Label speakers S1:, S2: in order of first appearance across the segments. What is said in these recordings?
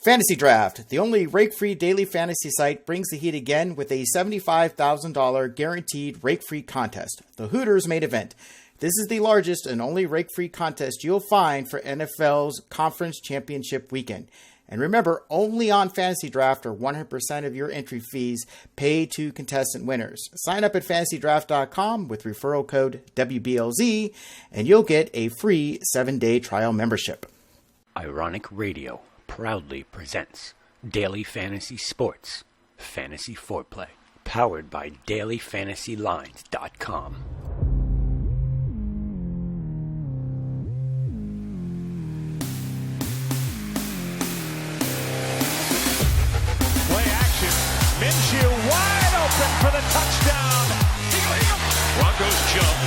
S1: Fantasy Draft, the only rake-free daily fantasy site, brings the heat again with a $75,000 guaranteed rake-free contest, the Hooters main event. This is the largest and only rake-free contest you'll find for NFL's Conference Championship weekend. And remember, only on Fantasy Draft are 100% of your entry fees paid to contestant winners. Sign up at FantasyDraft.com with referral code WBLZ, and you'll get a free 7-day trial membership.
S2: Ironic Radio proudly presents Daily Fantasy Sports, Fantasy Foreplay, powered by DailyFantasyLines.com.
S3: Play action. Minshew wide open for the touchdown.
S4: Broncos jump.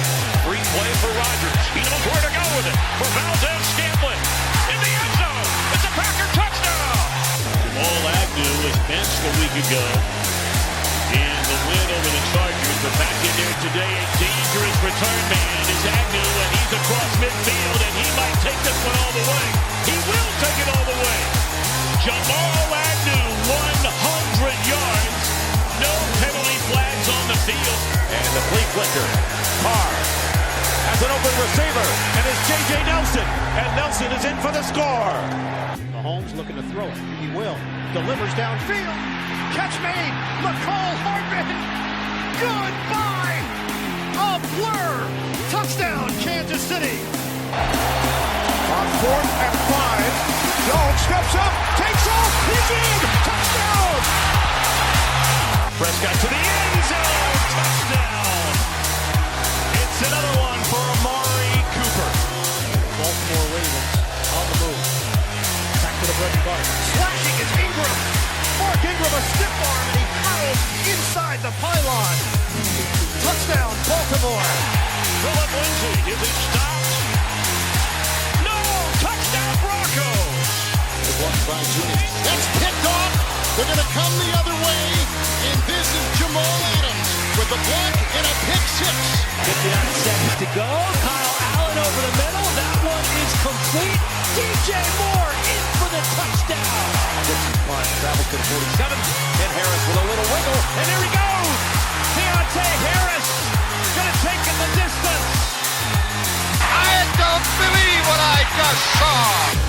S4: Free play for Rodgers. He knows where to go with it. For Valdez-Scantling. In the end zone. It's a Packer touchdown.
S5: Jamal Agnew was benched a week ago in the win over the Chargers. But back in there today, a dangerous return man is Agnew, and he's across midfield, and he might take this one all the way. He will take it all the way. Jamal Agnew, 100 yards. No penalty flags on the field.
S3: And the flea flicker. Carr has an open receiver, and it's J.J. Nelson. And Nelson is in for the score. Mahomes looking to throw it. He will. Delivers downfield. Catch made. McCall Hardman. Goodbye. A blur. Touchdown, Kansas City. On 4th and 5. Jones steps up. Takes off. He's in. Touchdown. Prescott to the end zone. Touchdown. It's another one for Amari Cooper. Baltimore Ravens on the move. Back to the bread and butter. Slashing is Ingram. Mark Ingram, a stiff arm, and he hurls inside the pylon. Touchdown, Baltimore.
S4: Philip Lindsay. Is he stopped? No. Touchdown, Broncos.
S6: That's picked off. They're going to come the other way, and this is Jamal Adams with a block and a pick six.
S3: 59 seconds to go. Kyle Allen over the middle. That one is complete. DJ Moore in for the touchdown. Gibson Klein travels to the 47, and Harris with a little wiggle, and there he goes. Deontay Harris going to take it the distance.
S6: I don't believe what I just saw.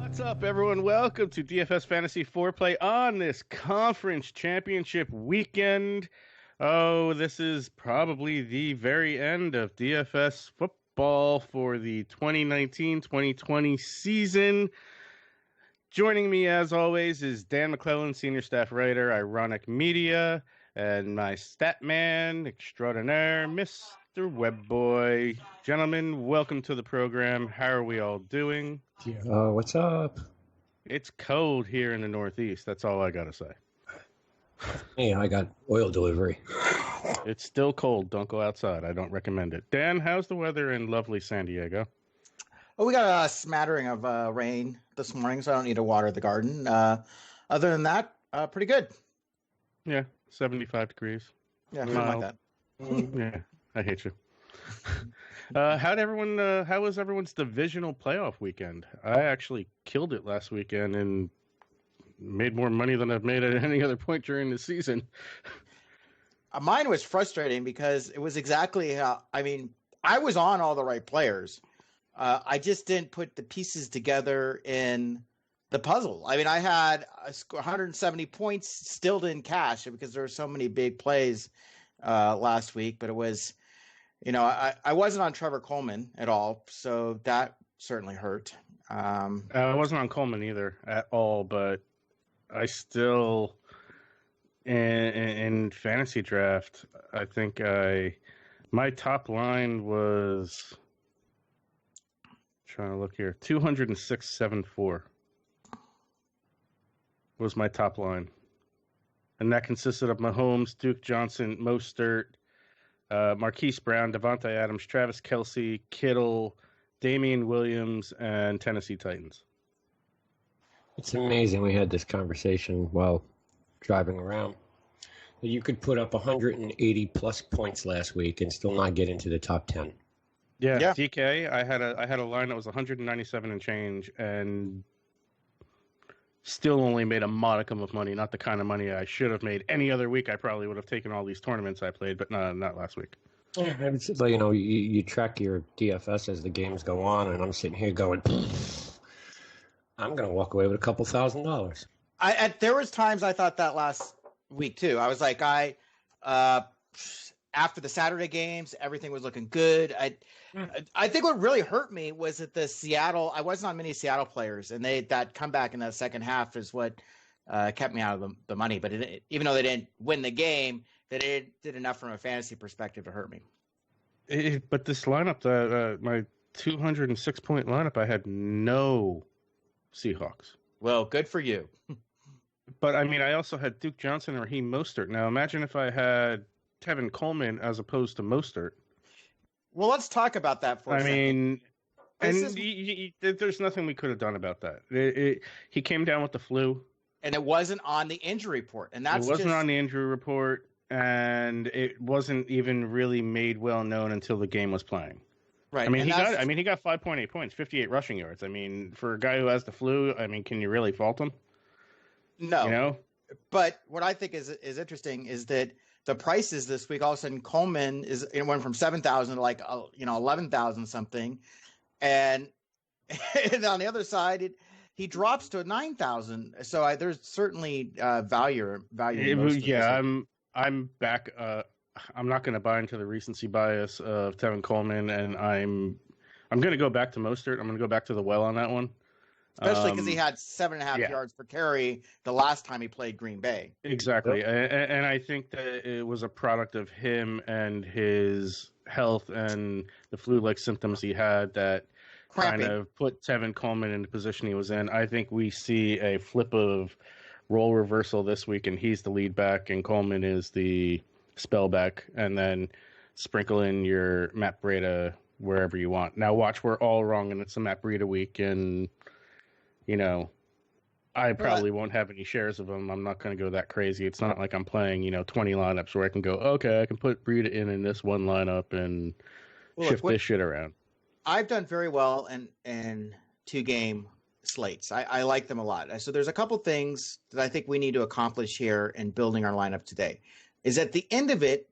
S7: What's up, everyone? Welcome to DFS Fantasy Foreplay on this Conference Championship weekend. Oh, this is probably the very end of DFS football for the 2019-2020 season. Joining me, as always, is Dan McClellan, Senior Staff Writer, Ironic Media, and my stat man extraordinaire, Mr. Webboy. Gentlemen, welcome to the program. How are we all doing?
S8: What's up?
S7: It's cold here in the Northeast. That's all I got to say.
S8: Hey, I got oil delivery.
S7: It's still cold. Don't go outside. I don't recommend it. Dan, how's the weather in lovely San Diego?
S1: Oh, we got a smattering of rain this morning, so I don't need to water the garden. Other than that, pretty good.
S7: Yeah, 75 degrees.
S1: Yeah, something like that.
S7: Yeah, I hate you. How was everyone's divisional playoff weekend? I actually killed it last weekend and made more money than I've made at any other point during the season.
S1: Mine was frustrating because it was exactly how, I was on all the right players. I just didn't put the pieces together in the puzzle. I had 170 points, still didn't cash it because there were so many big plays last week, but it was, I wasn't on Trevor Coleman at all, so that certainly hurt.
S7: I wasn't on Coleman either at all, but I still, in fantasy draft, I think my top line was, trying to look here, 206.74 was my top line. And that consisted of Mahomes, Duke Johnson, Mostert, Marquise Brown, Devontae Adams, Travis Kelce, Kittle, Damian Williams, and Tennessee Titans.
S8: It's amazing we had this conversation while driving around. You could put up 180 plus points last week and still not get into the top 10.
S7: Yeah,
S1: Yeah.
S7: DK. I had a line that was 197 and change, and still only made a modicum of money. Not the kind of money I should have made any other week. I probably would have taken all these tournaments I played, but not last week.
S8: Yeah, it's just like, you track your DFS as the games go on, and I'm sitting here going, I'm going to walk away with a couple $1,000.
S1: There was times I thought that last week too. I was like, after the Saturday games, everything was looking good. I think what really hurt me was that I wasn't on many Seattle players, and that comeback in the second half is what kept me out of the money. But even though they didn't win the game, they did enough from a fantasy perspective to hurt me.
S7: But this lineup, my 206-point lineup, I had no Seahawks.
S1: Well, good for you.
S7: But I mean, I also had Duke Johnson or Raheem Mostert. Now, imagine if I had Tevin Coleman as opposed to Mostert.
S1: Well, let's talk about that for a second.
S7: There's nothing we could have done about that. He came down with the flu,
S1: and it wasn't on the injury report, and
S7: it wasn't on the injury report, and it wasn't even really made well known until the game was playing.
S1: Right.
S7: He got 5.8 points, 58 rushing yards. I mean, for a guy who has the flu, I mean, can you really fault him?
S1: No. But what I think is interesting is that the prices this week, all of a sudden Coleman went from 7,000 to like 11,000 something, and on the other side he drops to 9,000. So there's certainly value. I'm
S7: back. I'm not going to buy into the recency bias of Tevin Coleman, and I'm going to go back to Mostert. I'm going to go back to the well on that one.
S1: Especially because he had 7.5 yards per carry the last time he played Green Bay.
S7: Exactly. And I think that it was a product of him and his health and the flu-like symptoms he had that kind of put Tevin Coleman in the position he was in. I think we see a flip of role reversal this week, and he's the lead back, and Coleman is the spell back, and then sprinkle in your Matt Breida wherever you want. Now watch, we're all wrong, and it's a Matt Breida week, and I probably won't have any shares of him. I'm not going to go that crazy. It's not like I'm playing, 20 lineups where I can go, okay, I can put Breida in this one lineup and shift this shit around.
S1: I've done very well in 2-game slates. I like them a lot. So there's a couple things that I think we need to accomplish here in building our lineup today. Is at the end of it,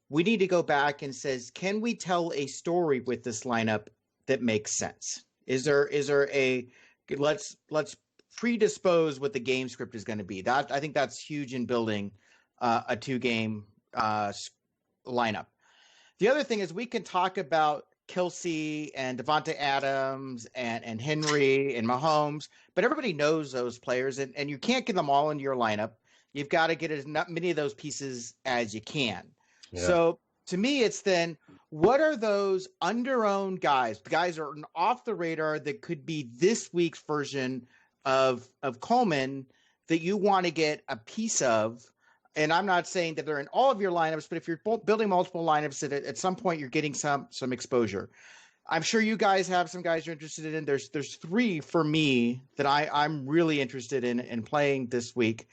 S1: we need to go back and says, can we tell a story with this lineup that makes sense? Is there a let's predispose what the game script is going to be. That I think that's huge in building a 2-game lineup. The other thing is we can talk about Kelce and Devontae Adams and Henry and Mahomes, but everybody knows those players, and you can't get them all into your lineup. You've got to get as many of those pieces as you can. Yeah. So to me, it's then, what are those under-owned guys? The guys are off the radar that could be this week's version of Coleman that you want to get a piece of. And I'm not saying that they're in all of your lineups, but if you're building multiple lineups, that at some point you're getting some exposure. I'm sure you guys have some guys you're interested in. There's 3 for me that I'm really interested in playing this week.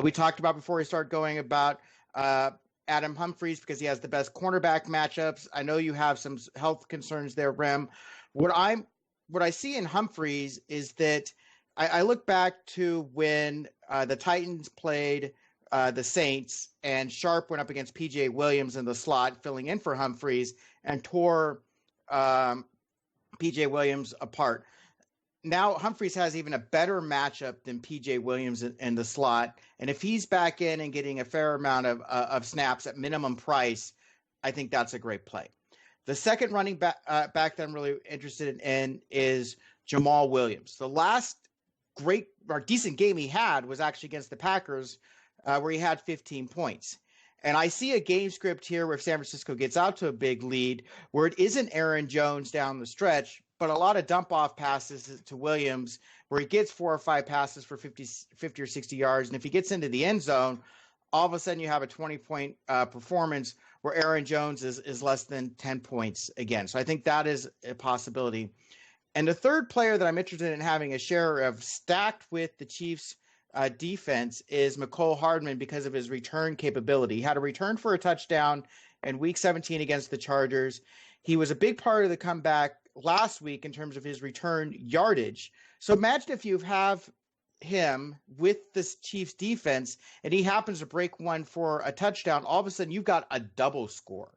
S1: We talked about before we start going about Adam Humphries because he has the best cornerback matchups. I know you have some health concerns there, Rem. What I see in Humphries is that I look back to when the Titans played the Saints and Sharp went up against P.J. Williams in the slot, filling in for Humphries, and tore P.J. Williams apart. Now Humphries has even a better matchup than P.J. Williams in the slot, and if he's back in and getting a fair amount of snaps at minimum price, I think that's a great play. The second running back that I'm really interested in is Jamal Williams. The last great or decent game he had was actually against the Packers, where he had 15 points. And I see a game script here where if San Francisco gets out to a big lead, where it isn't Aaron Jones down the stretch, but a lot of dump-off passes to Williams, where he gets 4 or 5 passes for 50 or 60 yards. And if he gets into the end zone, all of a sudden you have a 20-point performance where Aaron Jones is less than 10 points again. So I think that is a possibility. And the third player that I'm interested in having a share of stacked with the Chiefs defense is McCole Hardman because of his return capability. He had a return for a touchdown in Week 17 against the Chargers. He was a big part of the comeback last week in terms of his return yardage. So imagine if you have him with this Chiefs defense and he happens to break one for a touchdown, all of a sudden you've got a double score.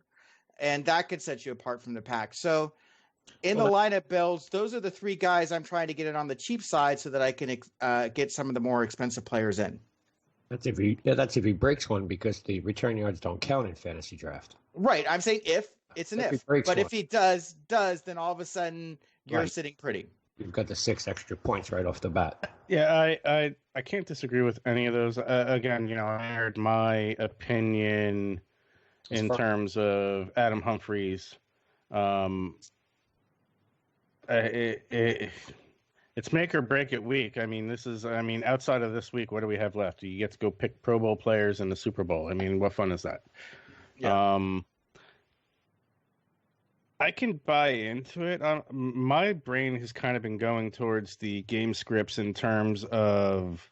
S1: And that could set you apart from the pack. So in the lineup builds, those are the three guys I'm trying to get it on the cheap side so that I can get some of the more expensive players in.
S8: That's if he breaks one, because the return yards don't count in fantasy draft.
S1: Right. I'm saying if it's an if. But if he does, then all of a sudden you're sitting pretty.
S8: You've got the 6 extra points right off the bat.
S7: Yeah, I can't disagree with any of those. Again, I heard my opinion in terms of Adam Humphries. It's make or break it week. Outside of this week, what do we have left? You get to go pick Pro Bowl players in the Super Bowl. What fun is that? Yeah. I can buy into it. My brain has kind of been going towards the game scripts in terms of,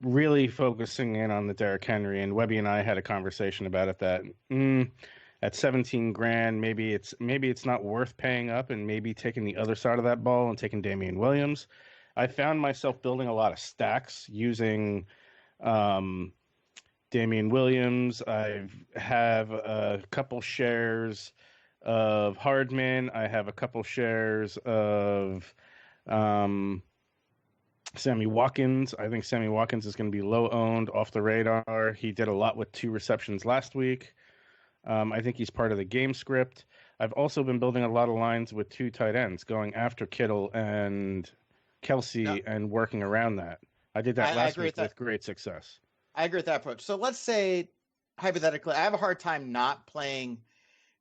S7: really focusing in on the Derrick Henry. And Webby and I had a conversation about it that at $17,000, maybe it's not worth paying up and maybe taking the other side of that ball and taking Damian Williams. I found myself building a lot of stacks using Damian Williams. I have a couple shares of Hardman. I have a couple shares of Sammy Watkins. I think Sammy Watkins is going to be low owned, off the radar. He did a lot with 2 receptions last week. I think he's part of the game script. I've also been building a lot of lines with 2 tight ends, going after Kittle and Kelsey and working around that. I did that last week with great success.
S1: I agree with that approach. So let's say, hypothetically, I have a hard time not playing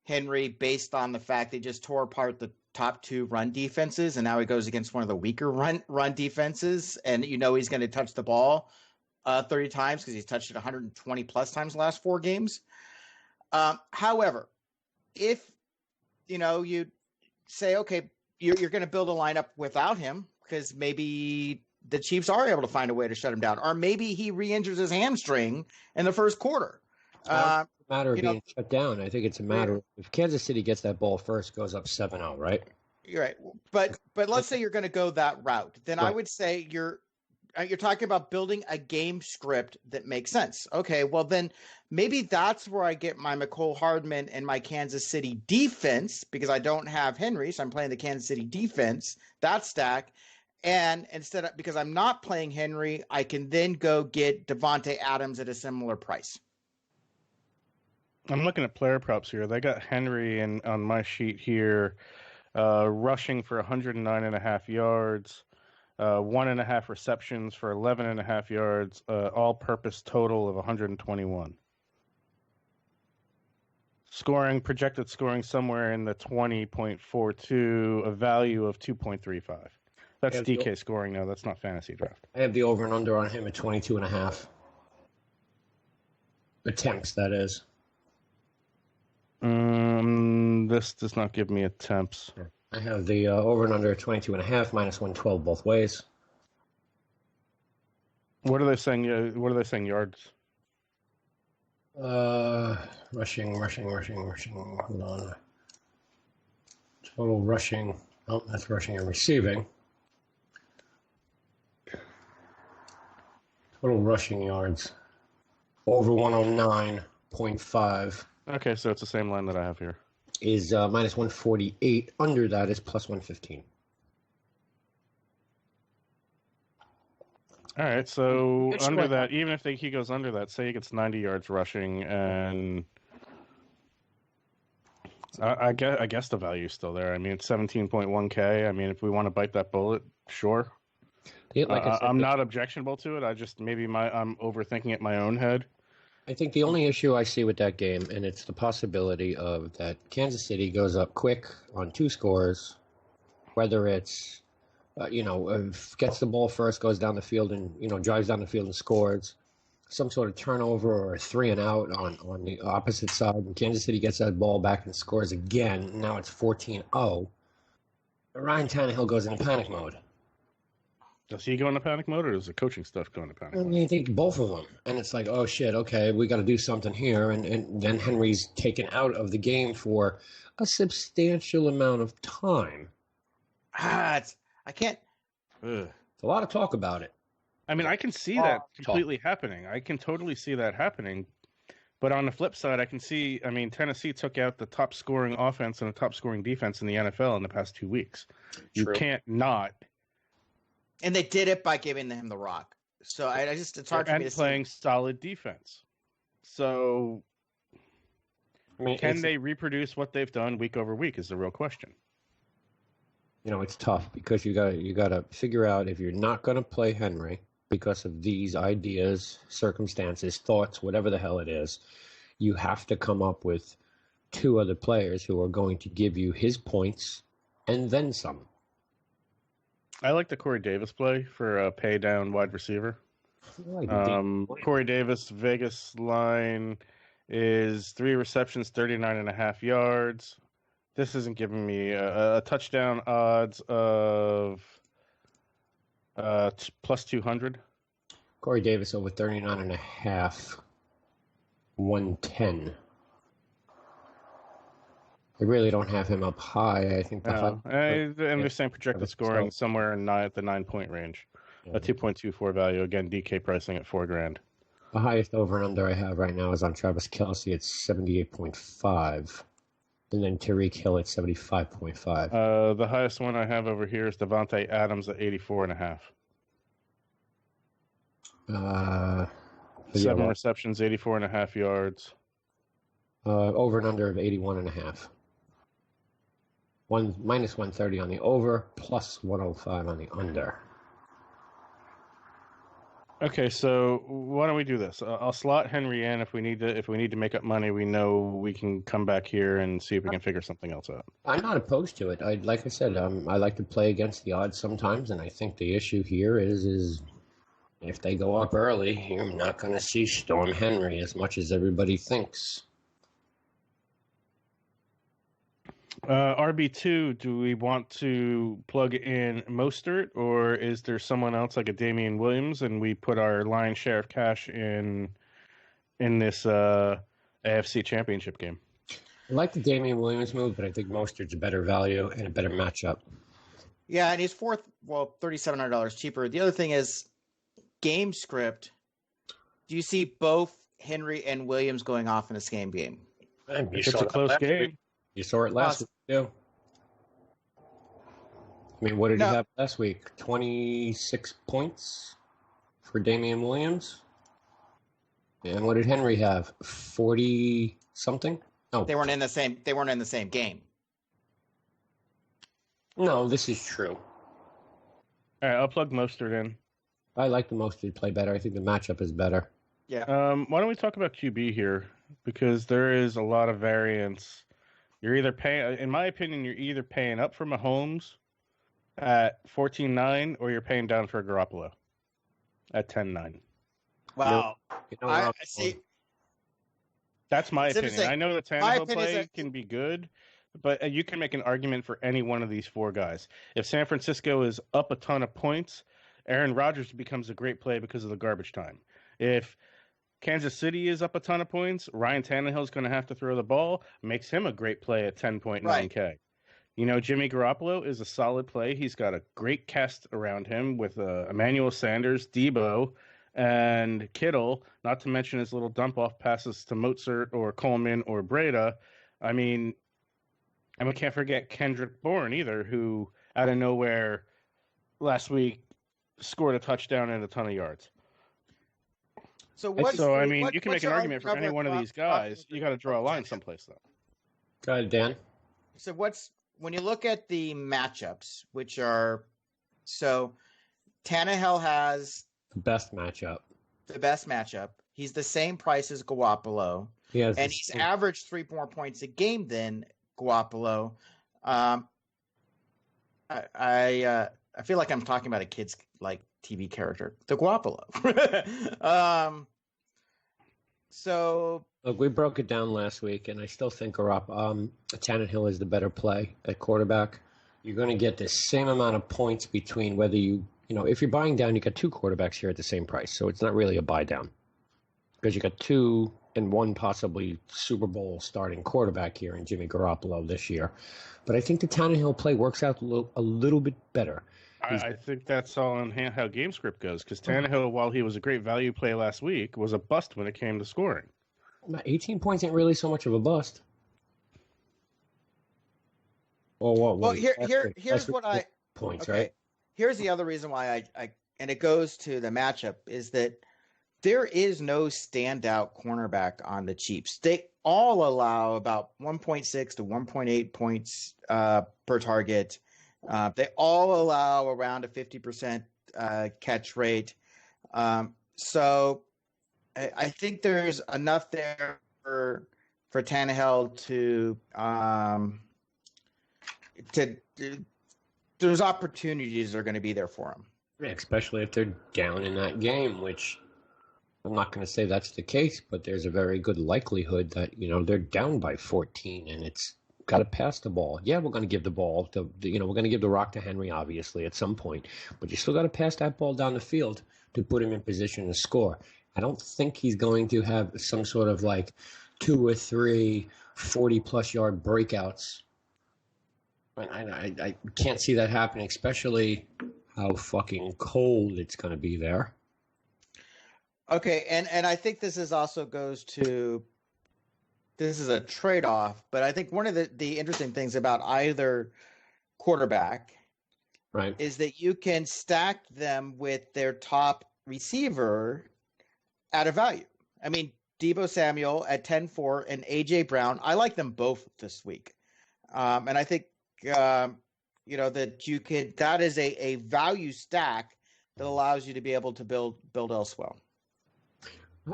S1: Henry based on the fact they just tore apart the top 2 run defenses, and now he goes against one of the weaker run defenses, and he's going to touch the ball 30 times because he's touched it 120 plus times the last 4 games. However, if you say, okay, you're going to build a lineup without him because maybe the Chiefs are able to find a way to shut him down, or maybe he re-injures his hamstring in the first quarter.
S8: It's not a matter of being shut down. I think it's a matter of if Kansas City gets that ball first, goes up 7-0, right?
S1: You're right. But let's say you're going to go that route. Then I would say you're talking about building a game script that makes sense. Okay, well then maybe that's where I get my McCole Hardman and my Kansas City defense, because I don't have Henry, so I'm playing the Kansas City defense, that stack. And because I'm not playing Henry, I can then go get Devontae Adams at a similar price.
S7: I'm looking at player props here. They got Henry on my sheet here, rushing for 109.5 yards, 1.5 receptions for 11.5 yards, all-purpose total of 121. Projected scoring somewhere in the 20.42, a value of 2.35. That's DK scoring now. That's not fantasy draft.
S8: I have the over and under on him at 22.5 attempts. That is.
S7: This does not give me attempts.
S8: I have the over and under at 22.5, minus 112 both ways.
S7: What are they saying? Yards?
S8: Rushing. Hold on. Total rushing. Oh, that's rushing and receiving. Total rushing yards. Over 109.5.
S7: Okay, so it's the same line that I have here.
S8: Is minus 148. Under that is plus 115.
S7: All right, so under that, even if he goes under that, say he gets 90 yards rushing, and I guess the value's still there. It's 17.1K. If we want to bite that bullet, sure. Yeah, like I said, I'm not objectionable to it. I'm overthinking it in my own head.
S8: I think the only issue I see with that game, and it's the possibility of that Kansas City goes up quick on 2 scores, whether it's, gets the ball first, goes down the field and, drives down the field and scores, some sort of turnover or a 3 and out on the opposite side, and Kansas City gets that ball back and scores again. Now it's 14-0. Ryan Tannehill goes into panic mode.
S7: Does he go into panic mode, or does the coaching stuff go into panic mode?
S8: I think both of them. And it's like, oh, shit, okay, we got to do something here. And then Henry's taken out of the game for a substantial amount of time.
S1: I can't.
S7: Ugh.
S8: It's a lot of talk about it.
S7: I mean, I can see that completely happening. I can totally see that happening. But on the flip side, I can see, I mean, Tennessee took out the top scoring offense and the top scoring defense in the NFL in the past 2 weeks. You can't not.
S1: And they did it by giving him the rock. So it's hard for me to see.
S7: And playing solid defense. So can they reproduce what they've done week over week is the real question.
S8: You know, it's tough because you got to figure out if you're not going to play Henry because of these ideas, circumstances, thoughts, whatever the hell it is, you have to come up with 2 other players who are going to give you his points and then some.
S7: I like the Corey Davis play for a pay down wide receiver. Corey Davis, Vegas line is 3 receptions, 39.5 yards. This isn't giving me a touchdown odds of plus 200.
S8: Corey Davis over 39.5, 110. They really don't have him up high. I think
S7: and they're saying projected scoring somewhere at the 9-point range. A 2.24 value. Again, DK pricing at $4,000.
S8: The highest over and under I have right now is on Travis Kelce at 78.5. And then Tyreek Hill at 75.5.
S7: The highest one I have over here is Devontae Adams at 84.5. 7 receptions, 84.5 yards.
S8: Over and under of 81.5. Minus 130 on the over, plus 105 on the under.
S7: Okay, so why don't we do this? I'll slot Henry in if we need to make up money. We know we can come back here and see if we can figure something else out.
S8: I'm not opposed to it. Like I said, I like to play against the odds sometimes, and I think the issue here is if they go up early, you're not going to see Storm Henry as much as everybody thinks.
S7: RB2, do we want to plug in Mostert, or is there someone else like a Damian Williams, and we put our lion's share of cash in this AFC Championship game?
S8: I like the Damian Williams move, but I think Mostert's a better value and a better matchup.
S1: Yeah, and he's $3,700 cheaper. The other thing is game script. Do you see both Henry and Williams going off in a same game?
S7: It's a close game.
S8: You saw it last week, too. I mean, what did he have last week? 26 points for Damian Williams? And what did Henry have? 40-something? No.
S1: They weren't in the same game.
S8: No, this is true.
S7: All right, I'll plug Mostert in.
S8: I like the Mostert play better. I think the matchup is better.
S1: Yeah.
S7: Why don't we talk about QB here? Because there is a lot of variance. You're either paying, in my opinion, you're either paying up for Mahomes at 14.9 or you're paying down for Garoppolo at 10.9.
S1: Wow. I see.
S7: That's my opinion. I know the Tannehill play can be good, but you can make an argument for any one of these 4 guys. If San Francisco is up a ton of points, Aaron Rodgers becomes a great play because of the garbage time. If Kansas City is up a ton of points, Ryan Tannehill is going to have to throw the ball, makes him a great play at 10.9K. Right. You know, Jimmy Garoppolo is a solid play. He's got a great cast around him with Emmanuel Sanders, Debo, and Kittle, not to mention his little dump-off passes to Mostert or Coleman or Breda. I mean, and we can't forget Kendrick Bourne either, who out of nowhere last week scored a touchdown and a ton of yards.
S1: So
S7: I mean, you can make an argument for any one of these guys. You got to draw a line someplace, though.
S8: Go ahead, Dan.
S1: So when you look at the matchups, which are Tannehill has
S8: the best matchup.
S1: He's the same price as Garoppolo, and he's averaged 3 more points a game than Garoppolo. I feel like I'm talking about a kid's TV character, the Garoppolo.
S8: Look, we broke it down last week, and I still think Tannehill is the better play at quarterback. You're going to get the same amount of points between whether you if you're buying down, you got two quarterbacks here at the same price. So it's not really a buy down because you got two and one possibly Super Bowl starting quarterback here in Jimmy Garoppolo this year. But I think the Tannehill play works out a little bit better.
S7: I think that's all in how game script goes, because Tannehill, while he was a great value play last week, was a bust when it came to scoring.
S8: 18 points ain't really so much of a bust. Well,
S1: here's what I
S8: points,
S1: okay.
S8: Right?
S1: Here's the other reason why I and it goes to the matchup is that there is no standout cornerback on the cheaps. They all allow about 1.6 to 1.8 points per target. They all allow around a 50% catch rate. So I think there's enough there for Tannehill those opportunities are going to be there for him.
S8: Yeah, especially if they're down in that game, which I'm not going to say that's the case, but there's a very good likelihood that, they're down by 14 and it's got to pass the ball. Yeah, we're going to give the ball we're going to give the rock to Henry, obviously, at some point, but you still got to pass that ball down the field to put him in position to score. I don't think he's going to have some sort of 2 or 3 40-plus yard breakouts. I can't see that happening, especially how fucking cold it's going to be there.
S1: Okay, and I think this is a trade-off, but I think one of the interesting things about either quarterback is that you can stack them with their top receiver at a value. I mean, Deebo Samuel at 10-4 and A.J. Brown, I like them both this week. And I think, that you could, that is a value stack that allows you to be able to build elsewhere.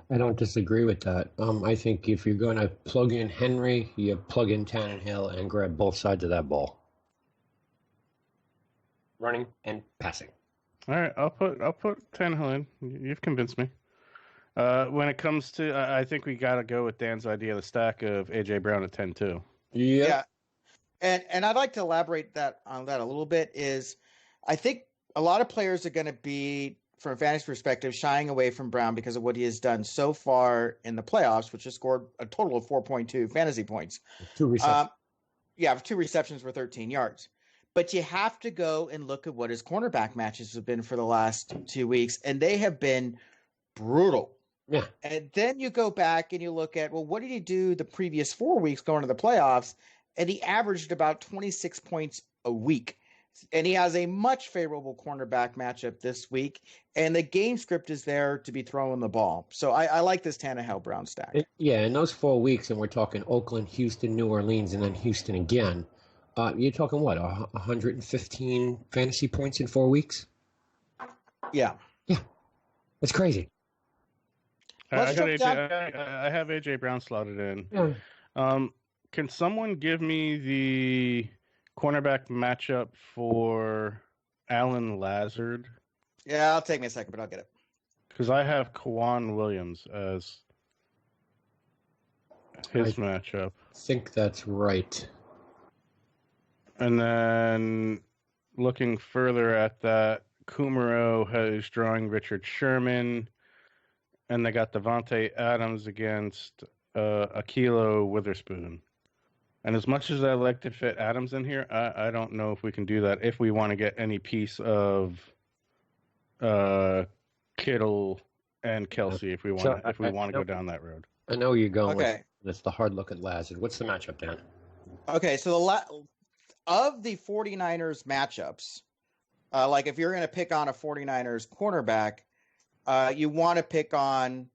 S8: I don't disagree with that. I think if you're going to plug in Henry, you plug in Tannehill and grab both sides of that ball. Running and passing.
S7: All right, I'll put Tannehill in. You've convinced me. When it comes to, I think we got to go with Dan's idea of the stack of A.J. Brown at 10-2.
S1: Yeah. And I'd like to elaborate on that a little bit is I think a lot of players are going to be, from a fantasy perspective, shying away from Brown because of what he has done so far in the playoffs, which has scored a total of 4.2 fantasy points.
S8: 2 receptions.
S1: 2 receptions for 13 yards. But you have to go and look at what his cornerback matches have been for the last 2 weeks, and they have been brutal.
S8: Yeah.
S1: And then you go back and you look at, well, what did he do the previous 4 weeks going to the playoffs? And he averaged about 26 points a week. And he has a much favorable cornerback matchup this week. And the game script is there to be throwing the ball. So I like this Tannehill Brown stack.
S8: In those 4 weeks, and we're talking Oakland, Houston, New Orleans, and then Houston again, you're talking what, 115 fantasy points in 4 weeks?
S1: Yeah.
S8: Yeah. That's crazy.
S7: I have A.J. Brown slotted in.
S8: Yeah.
S7: Can someone give me the cornerback matchup for Alan Lazard?
S1: Yeah, it'll take me a second, but I'll get it.
S7: Because I have Kwan Williams as his matchup.
S8: I think that's right.
S7: And then looking further at that, Kumaro is drawing Richard Sherman, and they got Devontae Adams against Akilo Witherspoon. And as much as I like to fit Adams in here, I don't know if we can do that if we want to get any piece of Kittle and Kelsey if we want to go down that road.
S8: I know where you're going.
S1: Okay.
S8: That's the hard look at Lazard. What's the matchup, Dan?
S1: Okay, so of the 49ers matchups, if you're going to pick on a 49ers cornerback, you want to pick on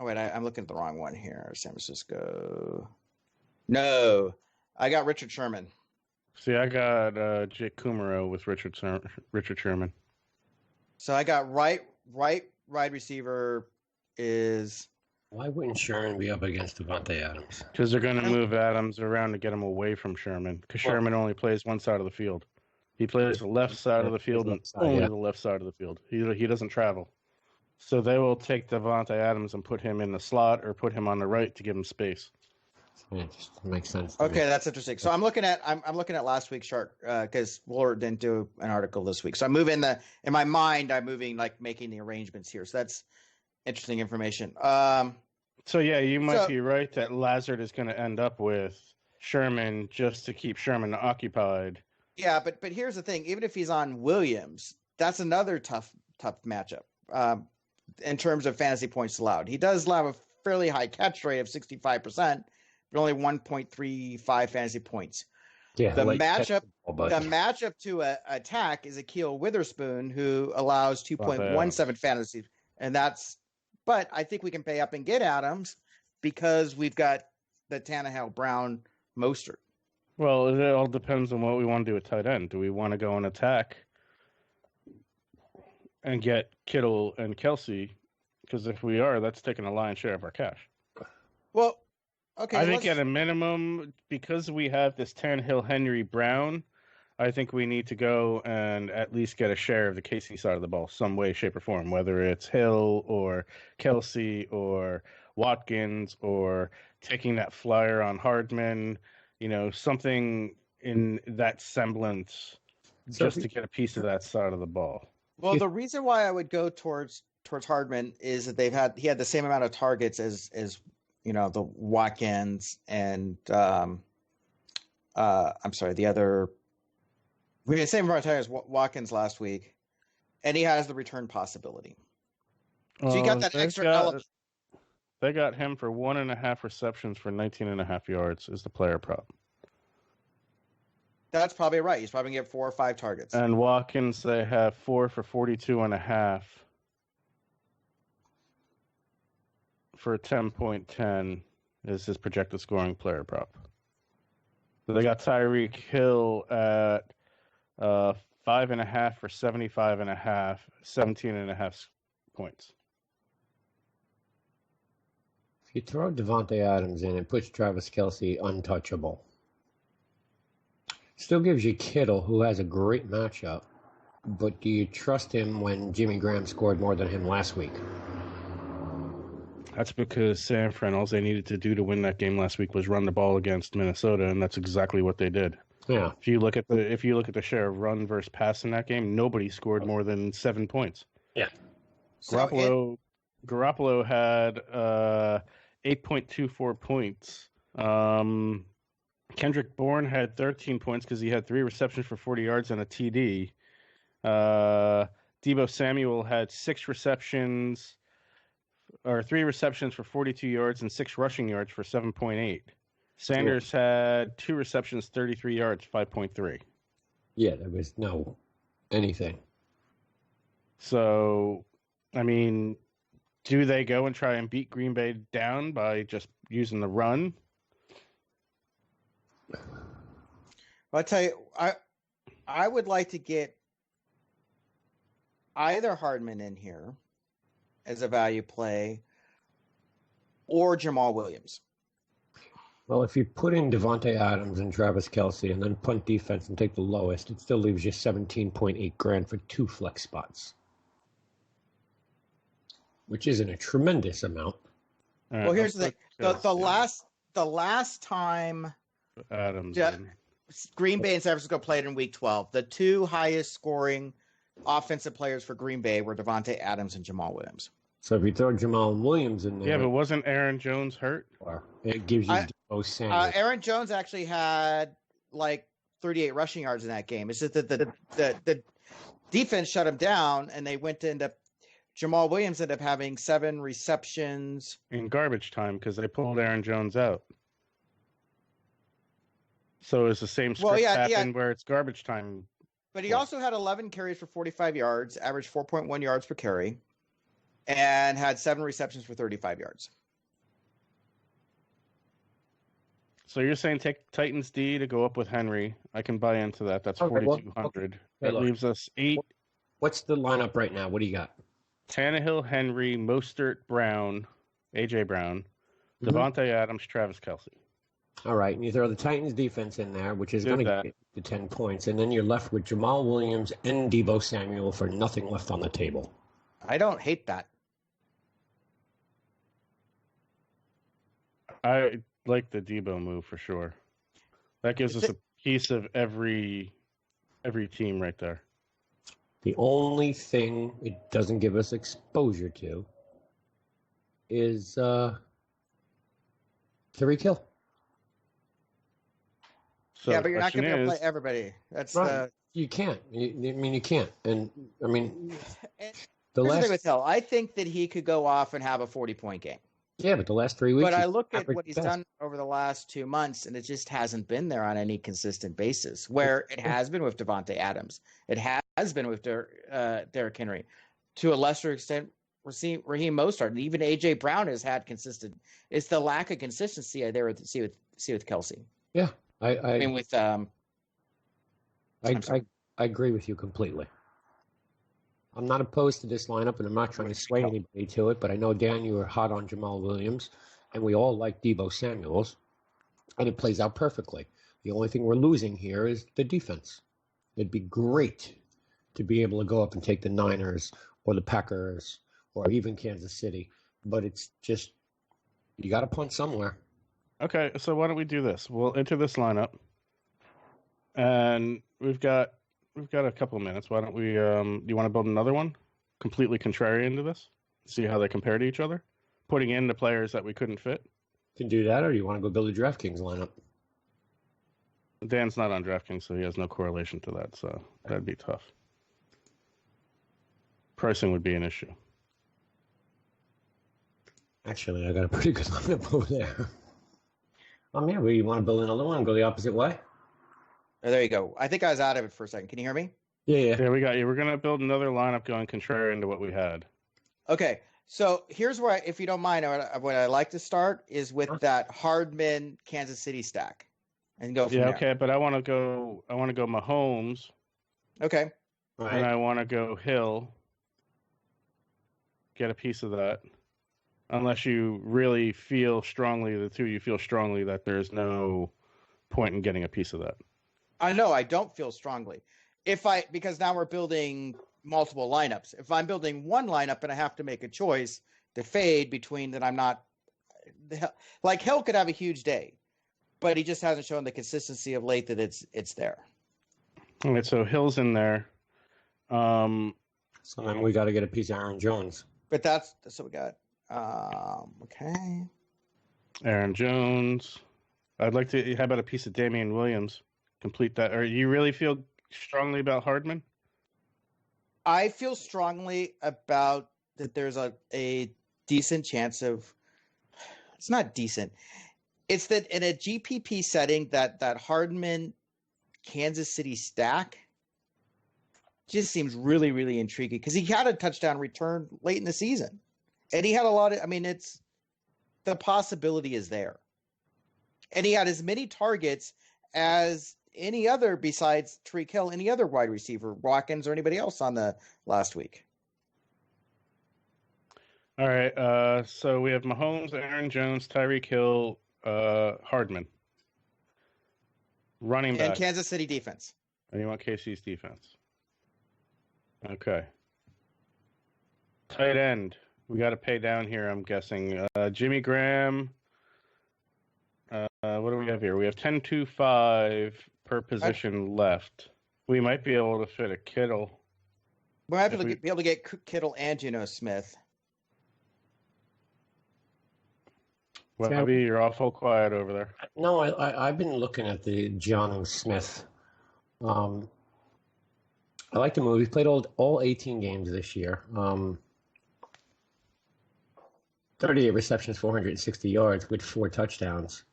S1: I'm looking at the wrong one here. San Francisco. No, I got Richard Sherman.
S7: See, I got Jake Kumaro with Richard Sherman.
S1: So I got right receiver is.
S8: Why wouldn't Sherman be up against Devontae Adams?
S7: Because they're going to move Adams around to get him away from Sherman. Because Sherman only plays one side of the field. He plays the left side of the field and only the left side of the field. He doesn't travel. So they will take Devontae Adams and put him in the slot or put him on the right to give him space.
S8: It just makes sense to me.
S1: Okay, that's interesting. So I'm looking at last week's chart because Laura didn't do an article this week. So I'm moving in my mind. I'm moving like making the arrangements here. So that's interesting information.
S7: So yeah, you might be right that Lazard is going to end up with Sherman just to keep Sherman occupied.
S1: Yeah, but here's the thing: even if he's on Williams, that's another tough matchup in terms of fantasy points allowed. He does allow a fairly high catch rate of 65%. But only 1.35 fantasy points.
S8: Yeah,
S1: the matchup to attack is Akil Witherspoon, who allows 2.17 fantasy, but I think we can pay up and get Adams because we've got the Tannehill, Brown, Mostert.
S7: Well, it all depends on what we want to do at tight end. Do we want to go and attack and get Kittle and Kelsey? Because if we are, that's taking a lion's share of our cash.
S1: Well, okay.
S7: I think at a minimum, because we have this Tannehill, Henry, Brown, I think we need to go and at least get a share of the KC side of the ball, some way, shape, or form, whether it's Hill or Kelsey or Watkins or taking that flyer on Hardman, something in that semblance just to get a piece of that side of the ball.
S1: Well, the reason why I would go towards Hardman is that he had the same amount of targets as the Watkins and I'm sorry, the other. We had the same amount of targets as Watkins last week, and he has the return possibility. So you got that extra element.
S7: They got him for 1.5 receptions for 19.5 yards is the player prop.
S1: That's probably right. He's probably going to get 4 or 5 targets.
S7: And Watkins, they have 4 for 42.5 for 10.10 is his projected scoring player prop. So they got Tyreek Hill at 5.5 for 75.5, 17.5 points.
S8: If you throw Devontae Adams in and puts Travis Kelce untouchable, still gives you Kittle, who has a great matchup, but do you trust him when Jimmy Graham scored more than him last week?
S7: That's because San Fran, all they needed to do to win that game last week was run the ball against Minnesota, and that's exactly what they did.
S8: Yeah.
S7: If you look at the share of run versus pass in that game, nobody scored more than 7 points.
S8: Yeah.
S7: Garoppolo had 8.24 points. Kendrick Bourne had 13 points because he had 3 receptions for 40 yards and a TD. Deebo Samuel had 3 receptions for 42 yards and 6 rushing yards for 7.8. Sanders had 2 receptions, 33 yards, 5.3.
S8: Yeah, there was no anything.
S7: So, I mean, do they go and try and beat Green Bay down by just using the run?
S1: I'll tell you, I would like to get either Hardman in here as a value play or Jamal Williams.
S8: Well, if you put in Devontae Adams and Travis Kelce and then punt defense and take the lowest, it still leaves you $17.8 for 2 flex spots, which isn't a tremendous amount.
S1: Well, here's the thing: the last time
S7: Adams
S1: Green Bay and San Francisco played in Week 12, the 2 highest scoring offensive players for Green Bay were Devontae Adams and Jamal Williams.
S8: So if you throw Jamal Williams in there...
S7: Yeah, but wasn't Aaron Jones hurt?
S8: It gives you Deebo Samuel.
S1: Aaron Jones actually had like 38 rushing yards in that game. It's just that the defense shut him down, and they went to end up... Jamal Williams ended up having 7 receptions.
S7: In garbage time, because they pulled Aaron Jones out. So it's the same script happened where it's garbage time.
S1: But he also had 11 carries for 45 yards, averaged 4.1 yards per carry, and had 7 receptions for 35 yards.
S7: So you're saying take Titans D to go up with Henry. I can buy into that. That's 4,200. That leaves us 8.
S8: What's the lineup right now? What do you got?
S7: Tannehill, Henry, Mostert, Brown, A.J. Brown, Devontae Adams, Travis Kelce.
S8: All right, and you throw the Titans defense in there, which is going to get you 10 points, and then you're left with Jamal Williams and Deebo Samuel for nothing left on the table.
S1: I don't hate that.
S7: like the Debo move for sure. That gives us a piece of every team right there.
S8: The only thing it doesn't give us exposure to is Tyreek Hill.
S7: So
S1: yeah, but you're not going to be able to play everybody. That's
S8: right. You can't. You can't. And I mean,
S1: the thing with Hill, I think that he could go off and have a 40-point game.
S8: Yeah, but the last 3 weeks.
S1: But I look at what he's done over the last 2 months, and it just hasn't been there on any consistent basis. Where it has been with Devontae Adams, it has been with Derrick Henry, to a lesser extent, Raheem Mostert, and even AJ Brown has had consistent. It's the lack of consistency I see with Kelsey.
S8: Yeah, I
S1: mean with
S8: I agree with you completely. I'm not opposed to this lineup, and I'm not trying to sway anybody to it, but I know, Dan, you were hot on Jamal Williams, and we all like Deebo Samuels, and it plays out perfectly. The only thing we're losing here is the defense. It'd be great to be able to go up and take the Niners or the Packers or even Kansas City, but it's just, you got to punt somewhere.
S7: Okay, so why don't we do this? We'll enter this lineup, and we've got a couple of minutes. Why don't we, you want to build another one? Completely contrarian to this? See how they compare to each other? Putting in the players that we couldn't fit?
S8: Can do that, or do you want to go build a DraftKings lineup?
S7: Dan's not on DraftKings, so he has no correlation to that, so that'd be tough. Pricing would be an issue.
S8: Actually, I got a pretty good lineup over there. Yeah, well, you want to build another one and go the opposite way?
S1: Oh, there you go. I think I was out of it for a second. Can you hear me?
S8: Yeah,
S7: we got you. We're going to build another lineup going contrary to what we had.
S1: Okay, so here's where, if you don't mind, what I like to start is with that Hardman Kansas City stack, and go from there.
S7: Okay, but I want to go Mahomes.
S1: Okay.
S8: Right.
S7: And I want to go Hill. Get a piece of that. Unless you really feel strongly, you feel strongly that there's no point in getting a piece of that.
S1: I know I don't feel strongly. Because now we're building multiple lineups. If I'm building one lineup and I have to make a choice to fade between that, I'm not like Hill could have a huge day, but he just hasn't shown the consistency of late that it's there.
S7: All right, so Hill's in there.
S8: So then we got to get a piece of Aaron Jones.
S1: But that's what we got. Okay.
S7: Aaron Jones. I'd like to. How about a piece of Damian Williams? Complete that. Or you really feel strongly about Hardman?
S1: I feel strongly about that. There's a decent chance of. It's not decent. It's that in a GPP setting that Hardman Kansas City stack just seems really, really intriguing because he had a touchdown return late in the season. And he had a lot of, the possibility is there. And he had as many targets as any other besides Tyreek Hill, any other wide receiver, Watkins or anybody else on the last week.
S7: All right. So we have Mahomes, Aaron Jones, Tyreek Hill, Hardman. Running back.
S1: And Kansas City defense.
S7: And you want KC's defense. Okay. Tight end. We got to pay down here, I'm guessing. Jimmy Graham. What do we have here? We have 10-2-5 per position left. We might be able to fit a Kittle.
S1: We might be able to get Kittle and Geno Smith.
S7: Well, Bobby, you're awful quiet over there.
S8: No, I've been looking at the Geno Smith. I like the move. He's played all 18 games this year. 38 receptions, 460 yards with 4 touchdowns.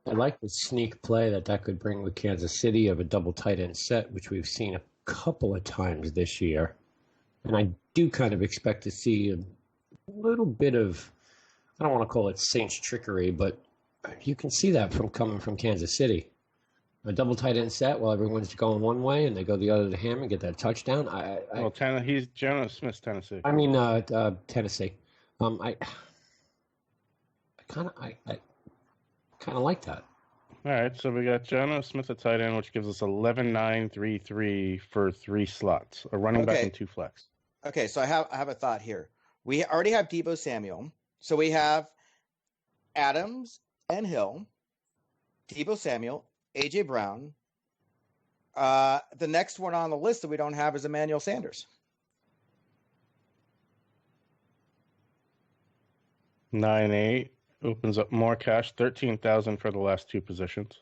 S8: I like the sneak play that could bring with Kansas City of a double tight end set, which we've seen a couple of times this year. And I do kind of expect to see a little bit of, I don't want to call it Saints trickery, but you can see that coming from Kansas City. A double tight end set while everyone's going one way and they go the other to him and get that touchdown.
S7: He's Geno Smith, Tennessee.
S8: Tennessee. I kind of like that.
S7: All right, so we got Geno Smith at tight end, which gives us 11-9-3-3 for 3 slots, a running back and 2 flex.
S1: Okay, so I have a thought here. We already have Deebo Samuel, so we have Adams and Hill, Deebo Samuel, A.J. Brown. The next one on the list that we don't have is Emmanuel Sanders.
S7: 9-8 opens up more cash, 13,000 for the last two positions.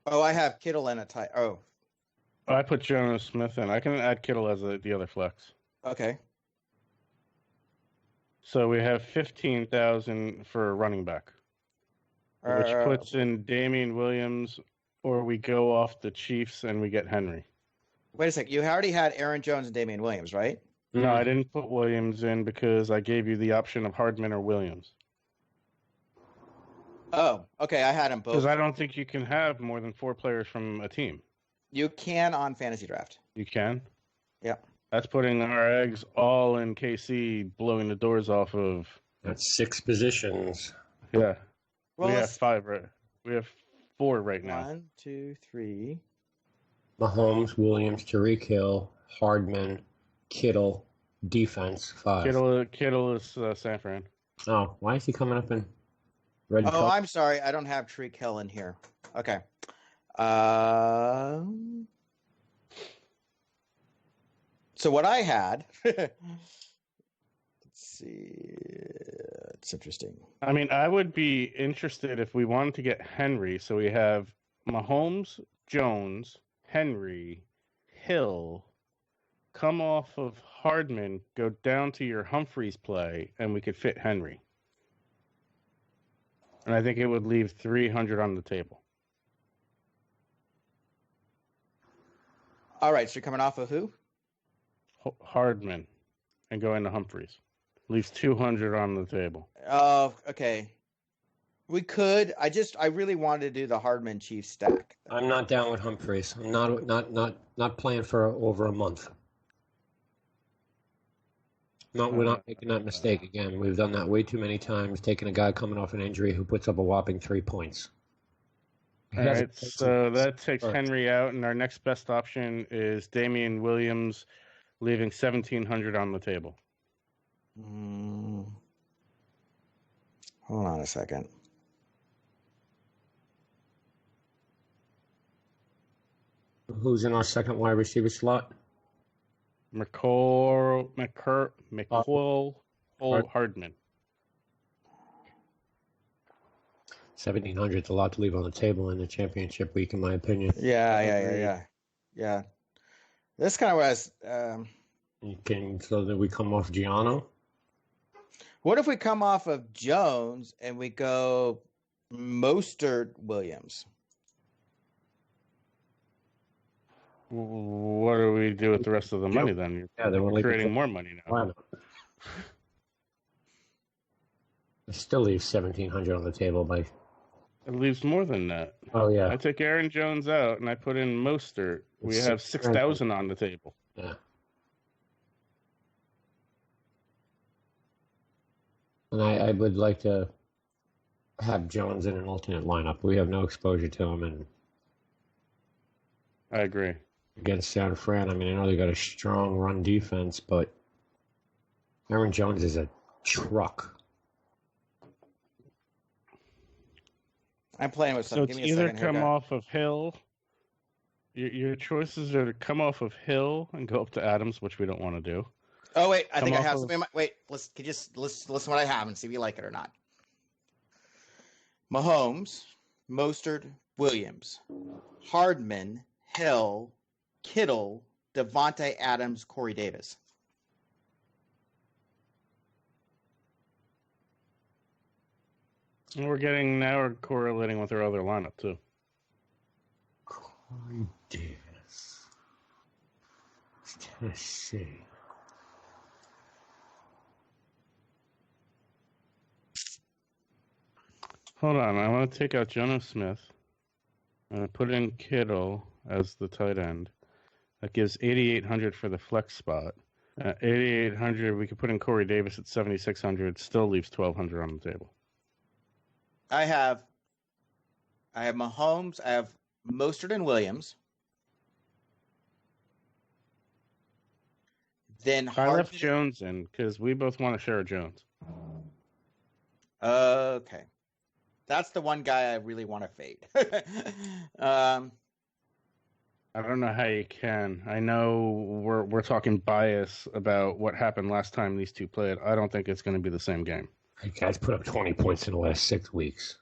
S1: Oh, I have Kittle and a tight. Oh,
S7: I put Jonas Smith in. I can add Kittle as the other flex.
S1: okay.
S7: So we have 15,000 for a running back, which puts in Damian Williams, or we go off the Chiefs and we get Henry.
S1: Wait a sec. You already had Aaron Jones and Damian Williams, right?
S7: No, I didn't put Williams in because I gave you the option of Hardman or Williams.
S1: Oh, okay. I had them both.
S7: Because I don't think you can have more than 4 players from a team.
S1: You can on Fantasy Draft.
S7: You can?
S1: Yeah.
S7: That's putting our eggs all in KC, blowing the doors off of...
S8: That's 6 positions.
S7: Yeah.
S1: Well,
S7: we have 5, right? We have 4 right now.
S1: 1, 2, 3.
S8: Mahomes, Williams, Tyreek Hill, Hardman, Kittle, defense, 5.
S7: Kittle is San Fran.
S8: Oh, why is he coming up in red?
S1: Oh, I'm sorry. I don't have Tyreek Hill in here. Okay. So what I had, let's see, it's interesting.
S7: I mean, I would be interested if we wanted to get Henry. So we have Mahomes, Jones, Henry, Hill, come off of Hardman, go down to your Humphreys play, and we could fit Henry. And I think it would leave 300 on the table.
S1: All right, so you're coming off of who?
S7: Hardman, and go into Humphreys. Leaves 200 on the table.
S1: Oh, okay. We could. I really wanted to do the Hardman Chiefs stack.
S8: I'm not down with Humphreys. I'm not playing for over a month. No, we're not making that mistake again. We've done that way too many times, taking a guy coming off an injury who puts up a whopping 3 points.
S7: All right, so that takes Henry out, and our next best option is Damian Williams, leaving 1,700 on the table.
S1: Hold on a second.
S8: Who's in our second wide receiver slot?
S7: McCall, Hardman.
S8: 1,700 is a lot to leave on the table in the championship week, in my opinion.
S1: Yeah. That's kind of what I was.
S8: So that we come off Gianno?
S1: What if we come off of Jones and we go Mostert Williams?
S7: What do we do with the rest of the money then? We're creating more money now.
S8: It still leaves 1,700 on the table by.
S7: It leaves more than that.
S8: Oh yeah.
S7: I took Aaron Jones out and I put in Mostert. We have 6,000 on the table.
S8: Yeah. And I would like to have Jones in an alternate lineup. We have no exposure to him, and
S7: I agree.
S8: Against San Fran, I mean, I know they got a strong run defense, but Aaron Jones is a truck.
S1: I'm playing with
S7: something. So it's either come off of Hill. Your choices are to come off of Hill and go up to Adams, which we don't want to do.
S1: Oh wait, I think I have something. Wait, can you just listen what I have and see if you like it or not. Mahomes, Mostert, Williams, Hardman, Hill, Kittle, Devontae Adams, Corey Davis.
S7: And we're correlating with our other lineup too.
S8: Corey Davis. Let's see.
S7: Hold on, I want to take out Jonas Smith and put in Kittle as the tight end. That gives 8,800 for the flex spot. 8,800, we could put in Corey Davis at 7,600. Still leaves 1,200 on the table.
S1: I have Mahomes. I have Mostert and Williams. Then
S7: I left Jones in because we both want to share a Jones.
S1: Okay. That's the one guy I really want to fade.
S7: I don't know how you can. I know we're talking bias about what happened last time these two played. I don't think it's going to be the same game.
S8: You guys put up 20 points in the last 6 weeks.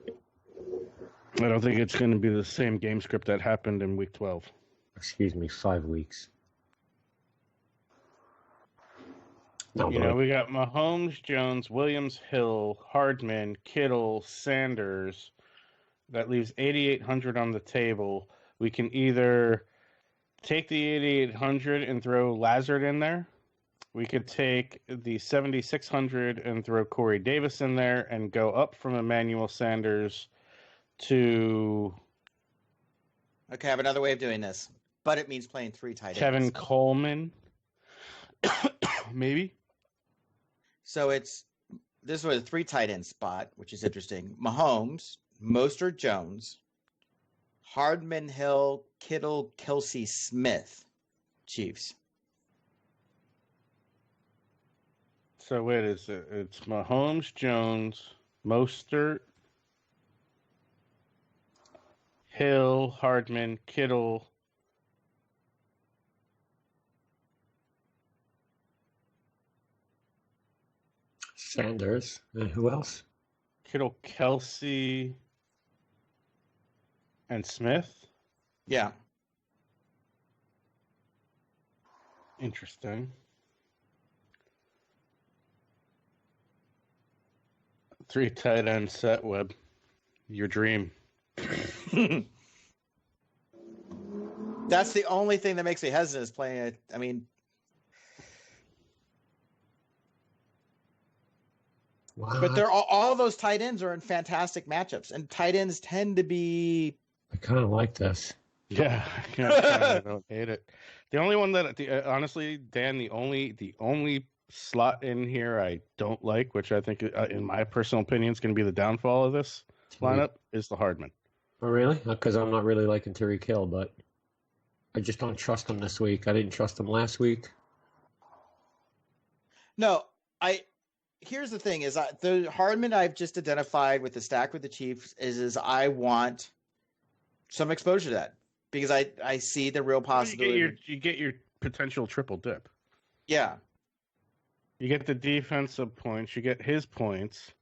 S7: I don't think it's going to be the same game script that happened in Week 12.
S8: Excuse me, 5 weeks. No,
S7: You know, we got Mahomes, Jones, Williams, Hill, Hardman, Kittle, Sanders. That leaves 8,800 on the table. We can either take the 8,800 and throw Lazard in there. We could take the 7,600 and throw Corey Davis in there and go up from Emmanuel Sanders to...
S1: Okay, I have another way of doing this, but it means playing 3 tight ends.
S7: Kevin Coleman, maybe.
S1: So this was a 3 tight end spot, which is interesting. Mahomes, Mostert, Jones, Hardman, Hill, Kittle, Kelsey, Smith, Chiefs.
S7: So wait, is it? It's Mahomes, Jones, Mostert, Hill, Hardman, Kittle.
S8: Sanders. And who else?
S7: Kittle, Kelsey, and Smith.
S1: Yeah.
S7: Interesting. 3 tight end set, Webb. Your dream.
S1: That's the only thing that makes me hesitant is playing it. I mean,
S8: Wow.
S1: but they're all those tight ends are in fantastic matchups, and tight ends tend to be.
S8: I kind of like this.
S7: Yeah, I don't hate it. The only one that, honestly, Dan, the only slot in here I don't like, which I think, in my personal opinion, is going to be the downfall of this lineup, is the Hardman.
S8: Oh, really? Because I'm not really liking Tyreek Hill, but I just don't trust him this week. I didn't trust him last week.
S1: No, here's the thing: is the Hardman I've just identified with the stack with the Chiefs is I want some exposure to that because I see the real possibility.
S7: You get your potential triple dip.
S1: Yeah.
S7: You get the defensive points. You get his points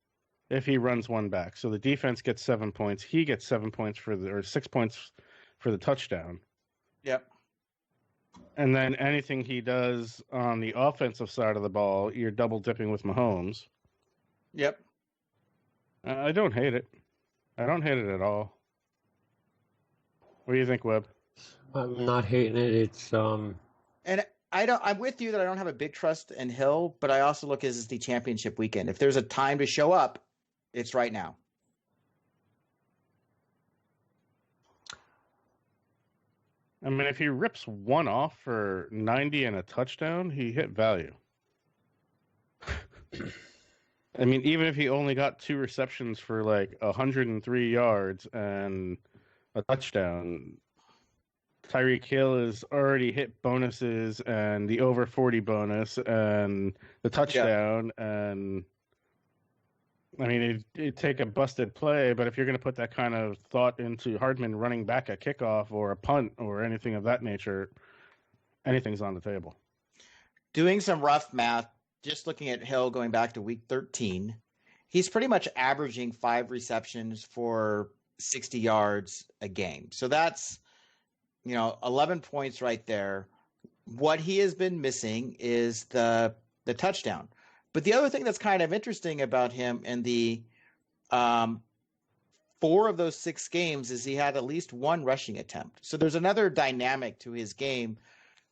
S7: if he runs one back. So the defense gets 7 points. He gets 7 points or 6 points for the touchdown.
S1: Yep.
S7: And then anything he does on the offensive side of the ball, you're double dipping with Mahomes.
S1: Yep.
S7: I don't hate it. I don't hate it at all. What do you think, Webb?
S8: I'm not hating it. It's
S1: And I'm with you that I don't have a big trust in Hill, but I also look as the championship weekend. If there's a time to show up, it's right now.
S7: I mean, if he rips one off for 90 and a touchdown, he hit value. I mean, even if he only got 2 receptions for like 103 yards and a touchdown, Tyreek Hill has already hit bonuses and the over 40 bonus and the touchdown. Yeah. And I mean, it'd take a busted play, but if you're going to put that kind of thought into Hardman running back a kickoff or a punt or anything of that nature, anything's on the table.
S1: Doing some rough math, just looking at Hill going back to week 13, he's pretty much averaging 5 receptions for 60 yards a game. So that's, 11 points right there. What he has been missing is the touchdown. But the other thing that's kind of interesting about him in the 4 of those 6 games is he had at least 1 rushing attempt. So there's another dynamic to his game,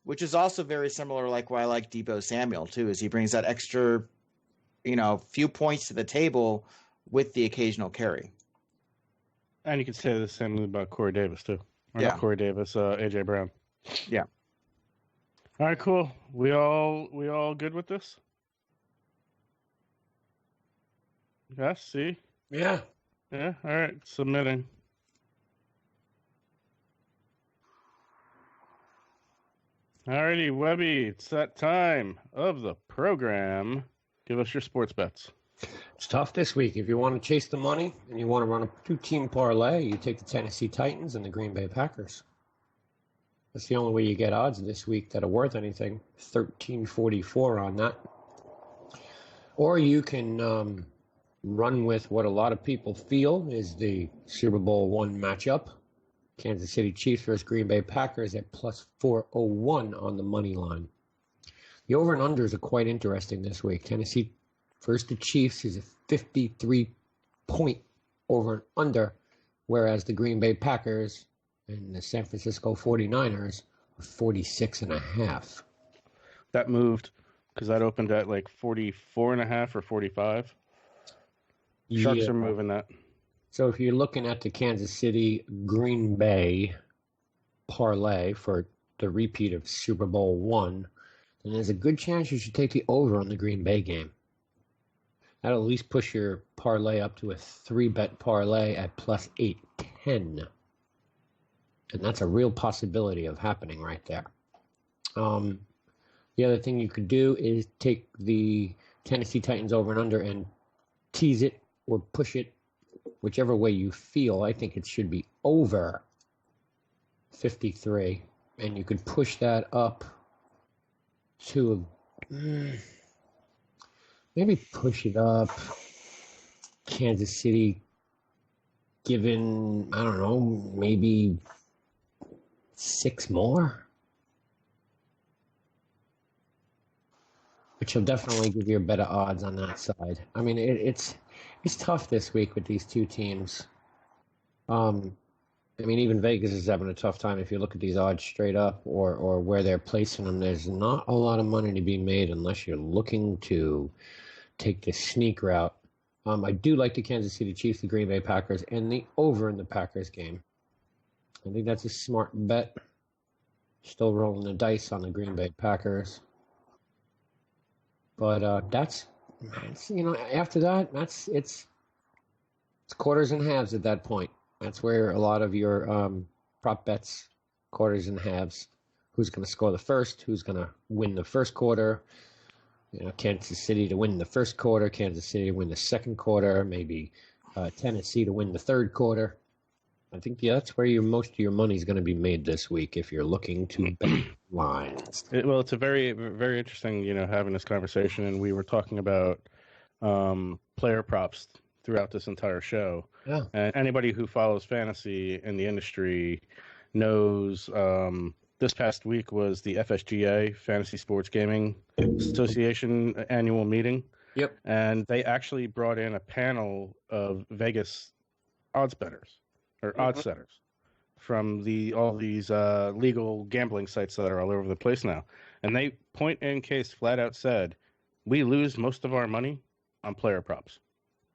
S1: which is also very similar, like why I like Deebo Samuel too, is he brings that extra, few points to the table with the occasional carry.
S7: And you could say the same about Corey Davis too. Or
S1: yeah.
S7: Not Corey Davis, AJ Brown.
S1: Yeah.
S7: All right, cool. We all good with this? Yeah, see?
S8: Yeah.
S7: Yeah, all right, submitting. Alrighty, Webby, it's that time of the program. Give us your sports bets.
S8: It's tough this week. If you want to chase the money and you want to run a 2-team parlay, you take the Tennessee Titans and the Green Bay Packers. That's the only way you get odds this week that are worth anything. 1344 on that. Or you can run with what a lot of people feel is the Super Bowl I matchup. Kansas City Chiefs versus Green Bay Packers at plus 401 on the money line. The over and unders are quite interesting this week. Tennessee versus the Chiefs is a 53-point over and under, whereas the Green Bay Packers and the San Francisco 49ers are 46.5.
S7: That moved because that opened at like 44.5 or 45. Sharks are moving that.
S8: So if you're looking at the Kansas City Green Bay parlay for the repeat of Super Bowl I, then there's a good chance you should take the over on the Green Bay game. That'll at least push your parlay up to a 3-bet parlay at plus 810. And that's a real possibility of happening right there. The other thing you could do is take the Tennessee Titans over and under and tease it or push it whichever way you feel. I think it should be over 53. And you could push that up to maybe push it up. Kansas City, given, I don't know, maybe 6 more. Which will definitely give you better odds on that side. I mean, it's tough this week with these two teams. I mean, even Vegas is having a tough time. If you look at these odds straight up or where they're placing them, there's not a lot of money to be made unless you're looking to take the sneak route. I do like the Kansas City Chiefs, the Green Bay Packers, and the over in the Packers game. I think that's a smart bet. Still rolling the dice on the Green Bay Packers. But that's, after that, it's quarters and halves at that point. That's where a lot of your prop bets, quarters and halves. Who's going to score the first? Who's going to win the first quarter? Kansas City to win the first quarter, Kansas City to win the second quarter, maybe Tennessee to win the third quarter. I think that's where most of your money is going to be made this week if you're looking to bet lines.
S7: It's a very, very interesting, having this conversation, and we were talking about player props throughout this entire show.
S8: Yeah.
S7: And anybody who follows fantasy in the industry knows this past week was the FSGA, Fantasy Sports Gaming Association annual meeting.
S8: Yep.
S7: And they actually brought in a panel of Vegas odds bettors or odds setters from all these legal gambling sites that are all over the place now. And they point in case flat out said, we lose most of our money on player props.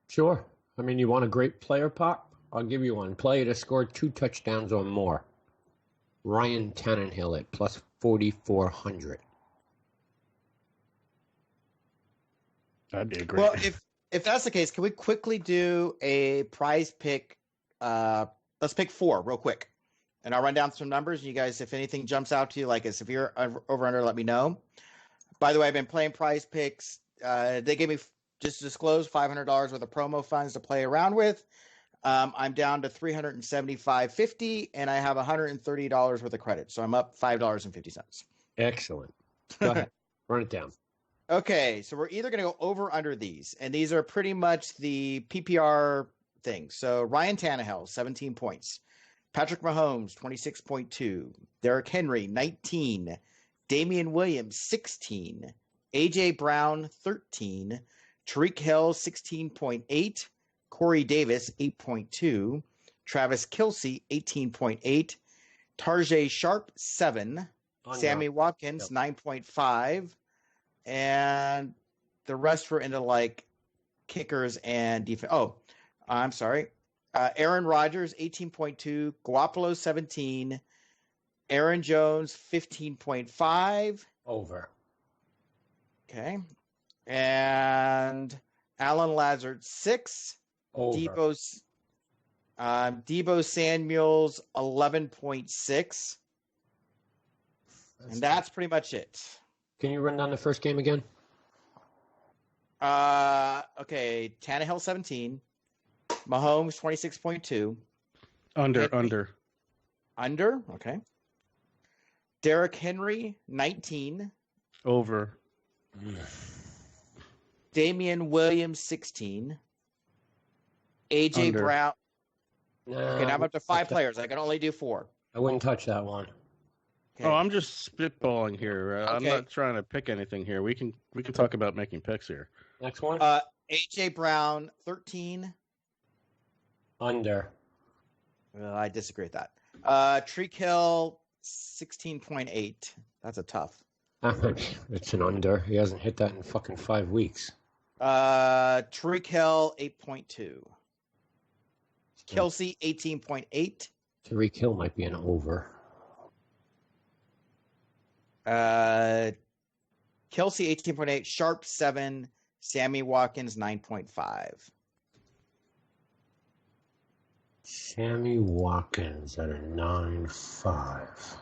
S8: Sure. I mean, you want a great player prop? I'll give you one. Player to score 2 touchdowns or more. Ryan Tannehill at plus 4,400.
S7: That'd be a great.
S1: Well, if that's the case, can we quickly do a prize pick? Let's pick 4 real quick, and I'll run down some numbers. You guys, if anything jumps out to you, like a severe over under, let me know. By the way, I've been playing prize picks. They gave me, just to disclose, $500 worth of promo funds to play around with. I'm down to $375.50, and I have $130 worth of credit, so I'm up $5.50.
S8: Excellent. Go ahead, run it down.
S1: Okay, so we're either going to go over or under these, and these are pretty much the PPR things. So Ryan Tannehill, 17 points. Patrick Mahomes, 26.2. Derrick Henry, 19. Damian Williams, 16. A.J. Brown, 13. Tyreek Hill, 16.8. Corey Davis, 8.2. Travis Kelce, 18.8. Tarjay Sharp, 7. Sammy Watkins, 9.5. And the rest were into like kickers and defense. Oh, I'm sorry. Aaron Rodgers, 18.2. Garoppolo, 17. Aaron Jones, 15.5.
S8: Over.
S1: Okay. And Alan Lazard, 6.
S8: Over.
S1: Debo Samuel's 11.6. And that's pretty much it.
S8: Can you run down the first game again?
S1: Okay, Tannehill 17, Mahomes 26.2.
S7: Under.
S1: Under, okay. Derrick Henry 19.
S7: Over.
S1: Damian Williams 16. AJ
S7: Under.
S1: Brown.
S8: Nah,
S1: Okay, now I'm up to 5 players. I can only do 4.
S8: I wouldn't touch that one.
S1: Okay.
S7: Oh, I'm just spitballing here. I'm
S1: Okay.
S7: not trying to pick anything here. We can talk about making picks here.
S8: Next one.
S1: AJ Brown 13.
S8: Under.
S1: I disagree with that. Treek Hill 16.8. That's a tough.
S8: It's an under. He hasn't hit that in fucking 5 weeks.
S1: Treek Hill 8.2. Kelsey 18.8.
S8: Tariq Hill might be an over.
S1: Kelsey 18.8. Sharp 7. Sammy Watkins 9.5.
S8: Sammy Watkins at a 9.5.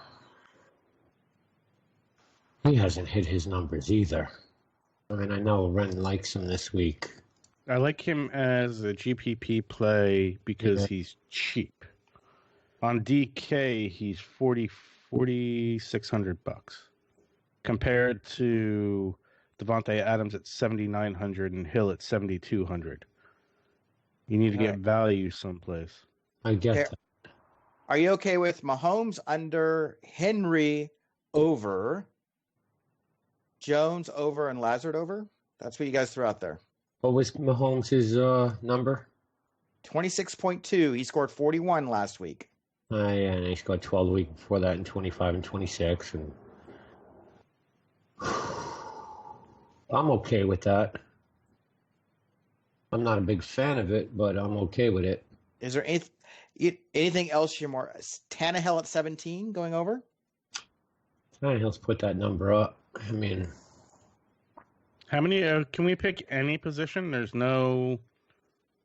S8: He hasn't hit his numbers either. I mean, I know Ren likes him this week.
S7: I like him as a GPP play because he's cheap. On DK, he's $4,600 compared to Devontae Adams at $7,900 and Hill at $7,200. You need to get value someplace.
S8: I get that.
S1: Are you okay with Mahomes under, Henry over, Jones over, and Lazard over? That's what you guys threw out there.
S8: What was Mahomes' number?
S1: 26.2. He scored 41 last week.
S8: Yeah, and he scored 12 the week before that, and 25 and 26. And I'm okay with that. I'm not a big fan of it, but I'm okay with it.
S1: Is there anything else you're more... Tannehill at 17 going over?
S8: Tannehill's put that number up. I mean...
S7: How many... can we pick any position? There's no...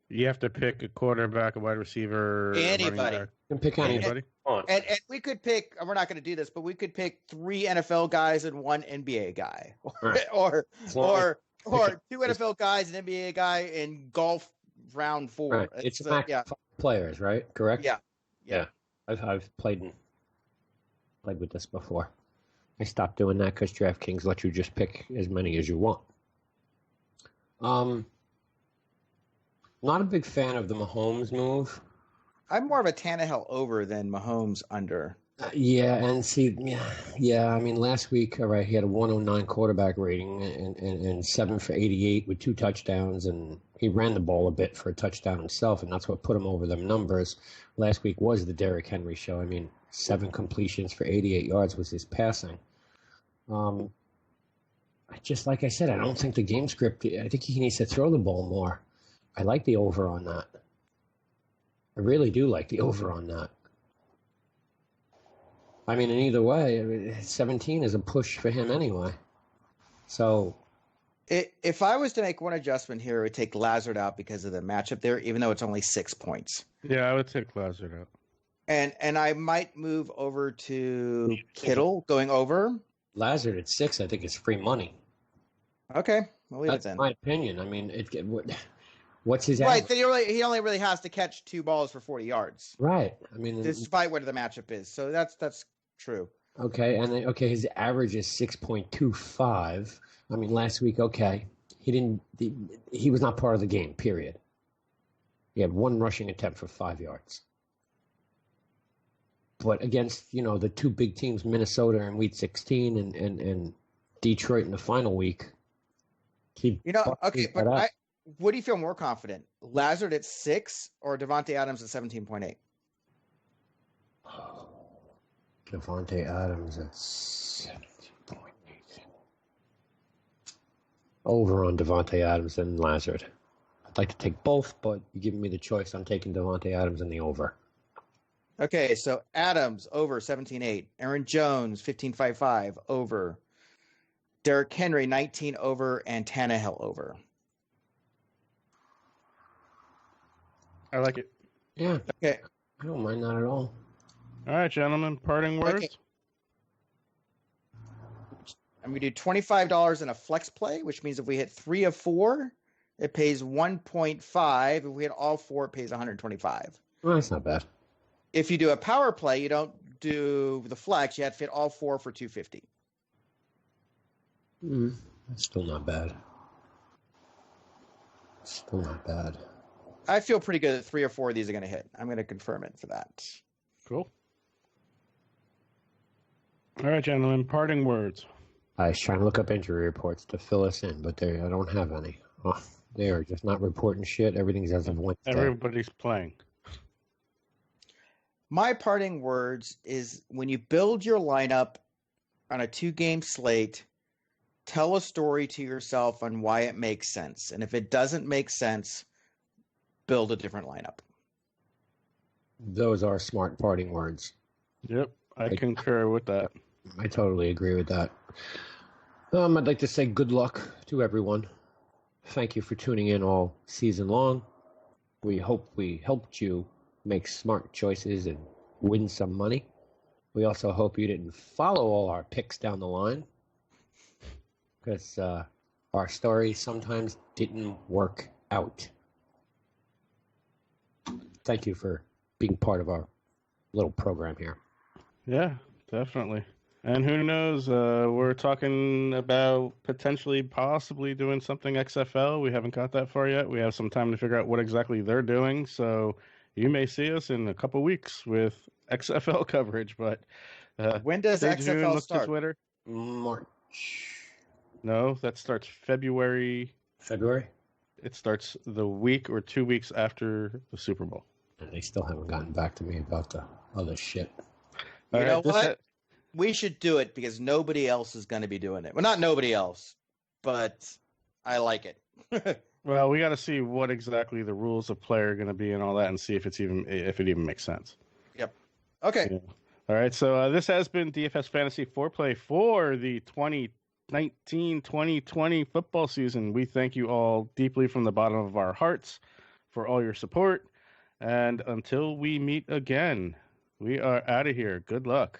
S7: You have to pick a quarterback, a wide receiver,
S1: anybody.
S8: You can pick anybody.
S1: And we could pick... We're not going to do this, but we could pick 3 NFL guys and 1 NBA guy.
S8: Right.
S1: or 2 NFL guys, an NBA guy, in golf round 4.
S8: Right. It's a max of 5 players, right? Correct?
S1: Yeah.
S8: I've played with this before. I stopped doing that because DraftKings lets you just pick as many as you want. Not a big fan of the Mahomes move.
S1: I'm more of a Tannehill over than Mahomes under.
S8: I mean, last week, all right, he had a 109 quarterback rating and 7 for 88 with 2 touchdowns, and he ran the ball a bit for a touchdown himself, and that's what put him over them numbers. Last week was the Derrick Henry show. I mean, 7 completions for 88 yards was his passing. Like I said, I don't think the game script, I think he needs to throw the ball more. I like the over on that. I really do like the over on that. I mean, in either way, 17 is a push for him anyway. So,
S1: if I was to make one adjustment here, it would take Lazard out because of the matchup there, even though it's only 6 points.
S7: Yeah, I would take Lazard out.
S1: And I might move over to Kittle going over.
S8: Lazard at 6, I think, is free money.
S1: Okay, we'll leave
S8: That's
S1: it then.
S8: my opinion. I mean, what's his
S1: right?
S8: average?
S1: He only really has to catch 2 balls for 40 yards.
S8: Right. I mean,
S1: despite what the matchup is, so that's true.
S8: Okay, and then his average is 6.25. I mean, last week, he was not part of the game. Period. He had 1 rushing attempt for 5 yards. But against the 2 big teams, Minnesota in week 16 and Detroit in the final week,
S1: what do you feel more confident? Lazard at 6 or Devontae Adams at 17.8?
S8: Devontae Adams at 17.8. Over on Devontae Adams and Lazard. I'd like to take both, but you're giving me the choice. I'm taking Devontae Adams in the over.
S1: Okay, so Adams over 17.8. Aaron Jones 15.55 over. Derrick Henry 19 over, and Tannehill over.
S7: I like it.
S8: Yeah.
S1: Okay.
S8: I don't mind that at all.
S7: All right, gentlemen. Parting words.
S1: Okay. I'm going to do $25 in a flex play, which means if we hit 3 of 4, it pays 1.5. If we hit all 4, it pays 125.
S8: Well, that's not bad.
S1: If you do a power play, you don't do the flex. You have to fit all 4 for 250.
S8: That's still not bad. Still not bad.
S1: I feel pretty good that 3 or 4 of these are going to hit. I'm going to confirm it for that.
S7: Cool. All right, gentlemen, parting words.
S8: I was trying to look up injury reports to fill us in, but I don't have any. Oh, they are just not reporting shit. Everything's as of Wednesday.
S7: Everybody's playing.
S1: My parting words is when you build your lineup on a 2-game slate, tell a story to yourself on why it makes sense. And if it doesn't make sense, build a different lineup.
S8: Those are smart parting words.
S7: Yep, I concur with that.
S8: I totally agree with that. I'd like to say good luck to everyone. Thank you for tuning in all season long. We hope we helped you make smart choices and win some money. We also hope you didn't follow all our picks down the line, because our story sometimes didn't work out. Thank you for being part of our little program here.
S7: Yeah, definitely. And who knows, we're talking about possibly doing something XFL. We haven't got that far yet. We have some time to figure out what exactly they're doing. So you may see us in a couple weeks with XFL coverage. But
S1: when does XFL
S7: look
S1: start?
S7: To Twitter.
S8: March.
S7: No, that starts February.
S8: February?
S7: It starts the week or 2 weeks after the Super Bowl.
S8: And they still haven't gotten back to me about the other shit.
S1: You know what? We should do it because nobody else is going to be doing it. Well, not nobody else, but I like it.
S7: Well, we got to see what exactly the rules of play are going to be and all that, and see if it even makes sense.
S1: Yep. Okay.
S7: Yeah. All right. So this has been DFS Fantasy Foreplay for the 2019-2020 football season. We thank you all deeply from the bottom of our hearts for all your support. And until we meet again, we are out of here. Good luck.